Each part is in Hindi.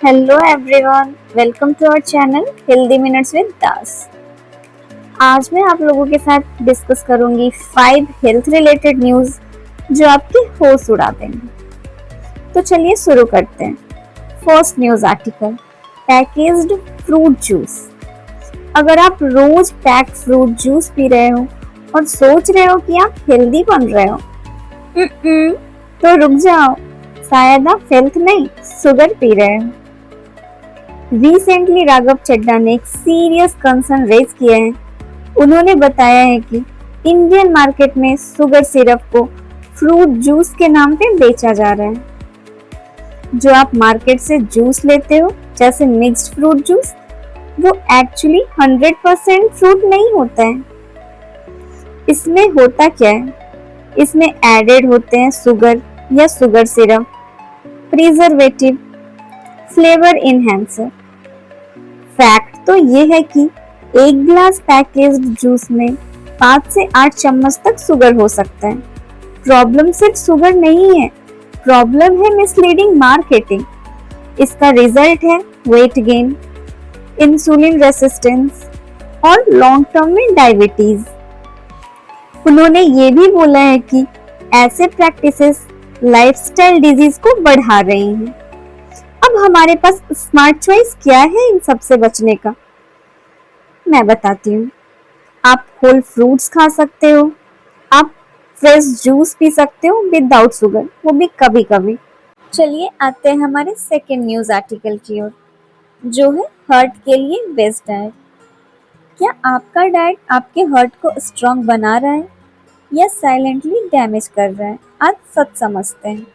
Hello everyone, welcome to our channel healthy minutes with Das. आज मैं आप लोगों के साथ डिस्कस करूंगी 5 हेल्थ रिलेटेड न्यूज़ जो आपके होश उड़ा देंगे। तो चलिए शुरू करते हैं। First news article, packaged fruit juice. अगर आप रोज पैक फ्रूट जूस पी रहे हो और सोच रहे हो कि आप हेल्दी बन रहे हो, तो रुक जाओ, शायद आप हेल्थ नहीं शुगर पी रहे हो। रिसेंटली राघव चड्ढा ने एक सीरियस कंसर्न रेज किया है। उन्होंने बताया है कि इंडियन मार्केट में शुगर सिरप को फ्रूट जूस के नाम पे बेचा जा रहा है। जो आप मार्केट से जूस लेते हो जैसे मिक्स्ड फ्रूट जूस, वो एक्चुअली 100% फ्रूट नहीं होता है। इसमें होता क्या है? इसमें एडेड होते हैं शुगर या sugar syrup, preservative, flavour enhancer. Fact तो ये है कि एक ग्लास पैकेज्ड जूस में 5 से 8 चम्मच तक शुगर हो सकता है। प्रॉब्लम सिर्फ शुगर नहीं है, प्रॉब्लम है मिसलीडिंग मार्केटिंग। इसका रिजल्ट है वेट गेन, इंसुलिन रेसिस्टेंस और लॉन्ग टर्म में डायबिटीज। उन्होंने ये भी बोला है कि ऐसे प्रैक्टिसेस लाइफस्टाइल डिजीज को बढ़ा रही हैं। अब हमारे पास स्मार्ट चॉइस क्या है इन सब से बचने का? मैं बताती हूँ। आप होल फ्रूट्स खा सकते हो, आप फ्रेश जूस पी सकते हो विदाउट शुगर, वो भी कभी कभी। चलिए आते हैं हमारे सेकेंड न्यूज आर्टिकल की ओर, जो है हार्ट के लिए बेस्ट डाइट। क्या आपका डाइट आपके हार्ट को स्ट्रांग बना रहा है या साइलेंटली डैमेज कर रहा है? आज सच समझते हैं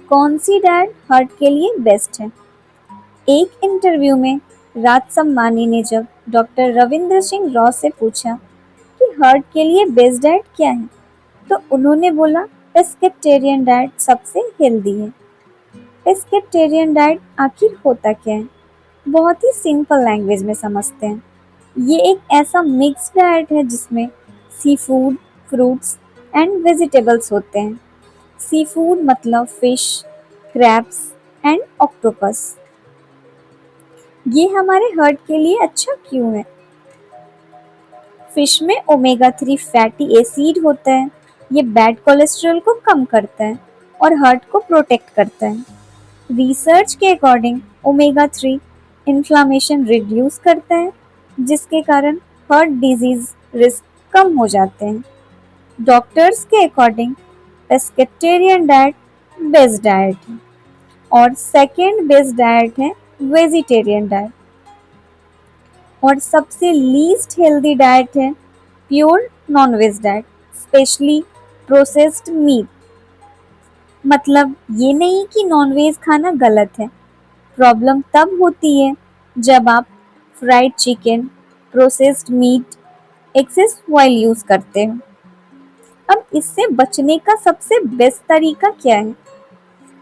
कौन सी डाइट हार्ट के लिए बेस्ट है। एक इंटरव्यू में राज सम्मानी ने जब डॉक्टर रविंद्र सिंह रॉ से पूछा कि हार्ट के लिए बेस्ट डाइट क्या है, तो उन्होंने बोला पेस्केटेरियन डाइट सबसे हेल्दी है। पेस्केटेरियन डाइट आखिर होता क्या है? बहुत ही सिंपल लैंग्वेज में समझते हैं। ये एक ऐसा मिक्स्ड डाइट है जिसमें sea food, fruits and vegetables होते हैं। सी फूड मतलब फिश, क्रैब्स एंड ऑक्टोपस। ये हमारे हार्ट के लिए अच्छा क्यों है? फिश में ओमेगा 3 फैटी एसिड होता है। ये बैड कोलेस्ट्रॉल को कम करता है और हार्ट को प्रोटेक्ट करता है। रिसर्च के अकॉर्डिंग ओमेगा 3 इन्फ्लामेशन रिड्यूस करता है, जिसके कारण हार्ट डिजीज रिस्क कम हो जाते हैं। डॉक्टर्स के according pescatarian diet best diet है और सेकेंड बेस्ट डाइट है वेजिटेरियन डाइट, और सबसे लीस्ट हेल्दी डाइट है pure non veg diet, specially processed meat. मतलब ये नहीं कि नॉनवेज खाना गलत है, प्रॉब्लम तब होती है जब आप fried chicken, processed meat, excess oil use करते हो। अब इससे बचने का सबसे बेस्ट तरीका क्या है?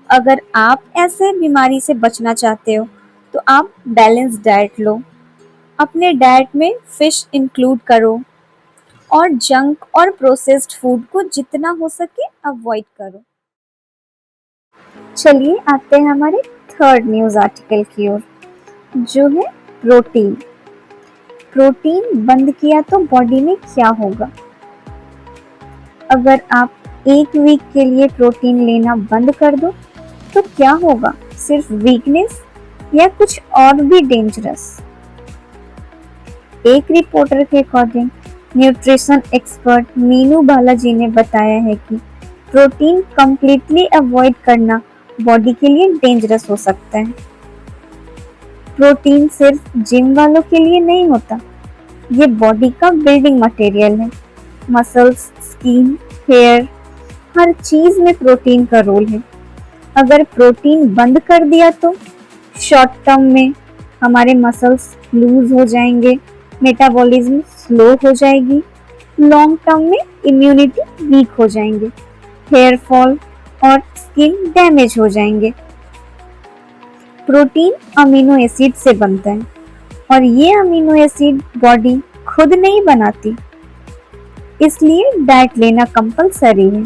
अगर आप ऐसे बीमारी से बचना चाहते हो तो आप बैलेंस डाइट लो, अपने डाइट में फिश इंक्लूड करो और जंक और प्रोसेस्ड फूड को जितना हो सके अवॉइड करो। चलिए आते हैं हमारे थर्ड न्यूज़ आर्टिकल की ओर, जो है प्रोटीन। प्रोटीन बंद किया तो बॉडी में क्या होगा? अगर आप एक वीक के लिए प्रोटीन लेना बंद कर दो तो क्या होगा? सिर्फ वीकनेस या कुछ और भी डेंजरस? एक रिपोर्टर के according nutrition expert Meenu Balaji ने बताया है कि प्रोटीन कंप्लीटली अवॉइड करना बॉडी के लिए डेंजरस हो सकता है। प्रोटीन सिर्फ जिम वालों के लिए नहीं होता, ये बॉडी का बिल्डिंग मटेरियल है। मसल्स, स्किन, हेयर, हर चीज में प्रोटीन का रोल है। अगर प्रोटीन बंद कर दिया तो शॉर्ट टर्म में हमारे मसल्स लूज हो जाएंगे, मेटाबॉलिज्म स्लो हो जाएगी, लॉन्ग टर्म में इम्यूनिटी वीक हो जाएंगे, हेयर फॉल और स्किन डैमेज हो जाएंगे। प्रोटीन अमीनो एसिड से बनता है और ये अमीनो एसिड बॉडी खुद नहीं बनाती, इसलिए डाइट लेना कंपलसरी है।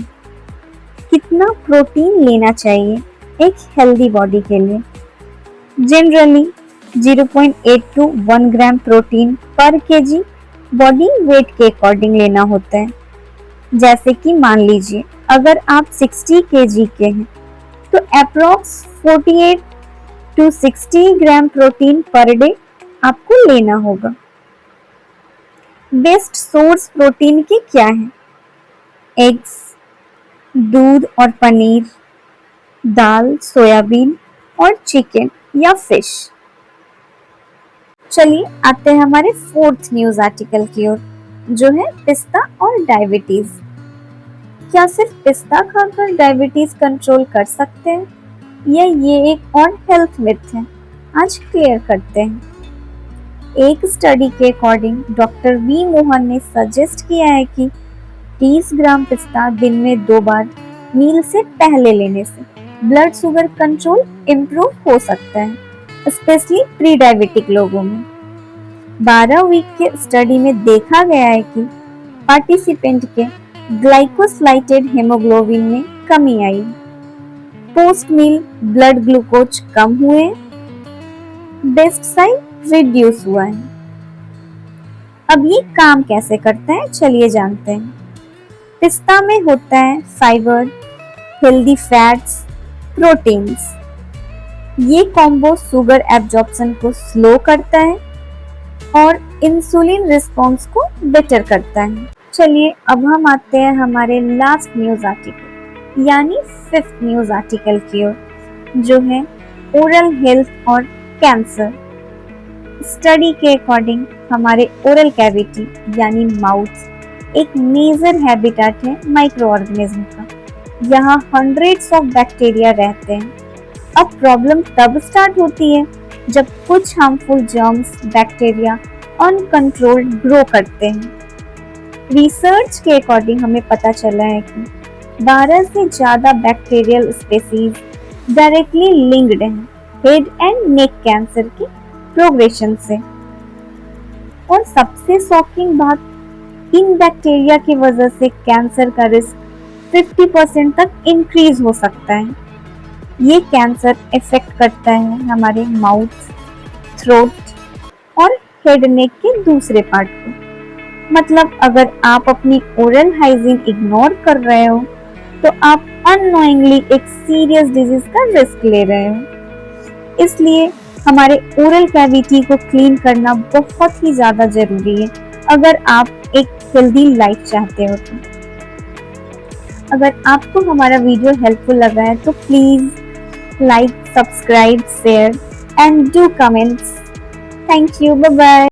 कितना प्रोटीन लेना चाहिए एक हेल्दी बॉडी के लिए? जनरली 0.8 टू 1 ग्राम प्रोटीन पर केजी बॉडी वेट के अकॉर्डिंग लेना होता है। जैसे कि मान लीजिए अगर आप 60 केजी के हैं तो approx 48 to 60 gram protein per day आपको लेना होगा। बेस्ट सोर्स प्रोटीन के क्या है? एग्स, दूध और पनीर, दाल, सोयाबीन और चिकन या फिश। चलिए आते हैं हमारे फोर्थ न्यूज आर्टिकल की ओर, जो है पिस्ता और डायबिटीज। क्या सिर्फ पिस्ता खाकर डायबिटीज कंट्रोल कर सकते हैं या ये एक और हेल्थ मिथ है? आज क्लियर करते हैं। एक स्टडी के अकॉर्डिंग डॉक्टर वी मोहन ने सजेस्ट किया है कि 30 ग्राम पिस्ता दिन में 2 बार मील से पहले लेने से ब्लड शुगर कंट्रोल इम्प्रूव हो सकता है, स्पेशली प्री डायबिटिक लोगों में। 12 वीक के स्टडी में देखा गया है कि पार्टिसिपेंट के ग्लाइकोसाइलेटेड हेमोग्लोबिन में कमी आई, पोस्ट मील ब्लड ग्लूकोज कम हुए, बेस्ट साइज रिड्यूस हुआ है। अब ये काम कैसे करता है, चलिए जानते हैं। पिस्ता में होता है फाइबर, हेल्दी फैट्स, प्रोटीन्स। ये कॉम्बो शुगर एब्जॉर्प्शन को स्लो करता है और इंसुलिन रिस्पॉन्स को बेटर करता है। चलिए अब हम आते हैं हमारे लास्ट न्यूज आर्टिकल यानी 5th न्यूज आर्टिकल की ओर, जो है ओरल हेल्थ और कैंसर। स्टडी के अकॉर्डिंग हमारे ओरल कैविटी यानी माउथ एक मेजर हैबिटेट है माइक्रो ऑर्गेनिज्म का। यहाँ हंड्रेड्स ऑफ बैक्टीरिया रहते हैं। अब प्रॉब्लम तब स्टार्ट होती है जब कुछ harmful germs bacteria uncontrolled grow करते हैं। रिसर्च के अकॉर्डिंग हमें पता चला है कि 12 से ज्यादा बैक्टीरियल स्पीसीज डायरेक्टली लिंक्ड हैं हेड एंड नेक कैंसर की प्रोग्रेशन से। और सबसे शॉकिंग बात, इन बैक्टीरिया की वजह से कैंसर का रिस्क 50% तक इंक्रीज हो सकता है। ये कैंसर इफेक्ट करता है हमारे माउथ, थ्रोट और हेड नेक के दूसरे पार्ट को। मतलब अगर आप अपनी ओरल हाइजीन इग्नोर कर रहे हो तो आप अननोइंगली एक सीरियस डिजीज का रिस्क ले रहे हो। इसलिए हमारे ओरल कैविटी को क्लीन करना बहुत ही ज्यादा जरूरी है अगर आप एक हेल्दी लाइफ चाहते हो तो। अगर आपको हमारा वीडियो हेल्पफुल लगा है तो please like, subscribe, share and do comments. Thank you, bye bye.